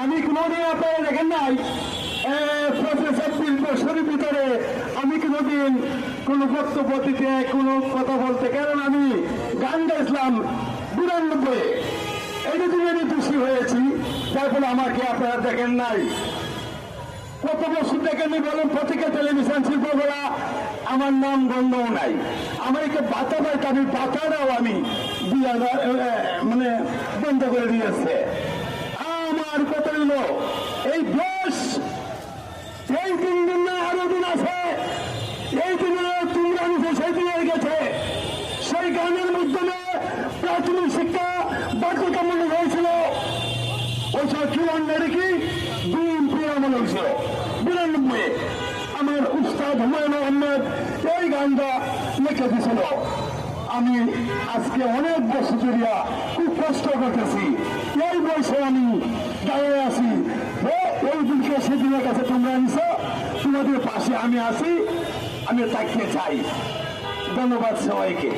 আমি কোনোদিন আপনারা দেখেন নাই 25-26 বছরের ভিতরে আমি কোনোদিন কোনো বক্তব্য দিতে কোনো কথা বলতে, কারণ আমি গান গাইছিলাম 92 এটা তুমি আমি দোষী হয়েছি, যার ফলে আমাকে আপনারা দেখেন নাই। কত বছর দেখেননি বলেন, প্রত্যেকের টেলিভিশন শিল্পগুলা আমার নাম গন্ধও নাই। আমাকে বাতা পাইতে আমি বাতাটাও আমি মানে বন্ধ করে দিয়েছে। আমার কথা হইল এই দেশ এই 3 দিন না আরো দিন আছে, এই দিনে তোমরা নিচে সেই দিনের গেছে, সেই গানের মাধ্যমে প্রাথমিক শিক্ষা বাধ্যতামূলক হয়েছিল। ওই সব কি অন্যায় কি বিএনপি আমল হয়েছিল 92। আমার উস্তাদ হুমায়ুন আহমেদ এই গানটা লিখে দিয়েছিল। আমি আজকে অনেক বছর ধরিয়া খুব কষ্ট করতেছি, এই বয়সে আমি দাঁড়িয়ে আছি। ওই দিনকে সেদিনের কাছে তোমরা আনিস, তোমাদের পাশে আমি আছি, আমি তাকিয়ে চাই। ধন্যবাদ সবাইকে।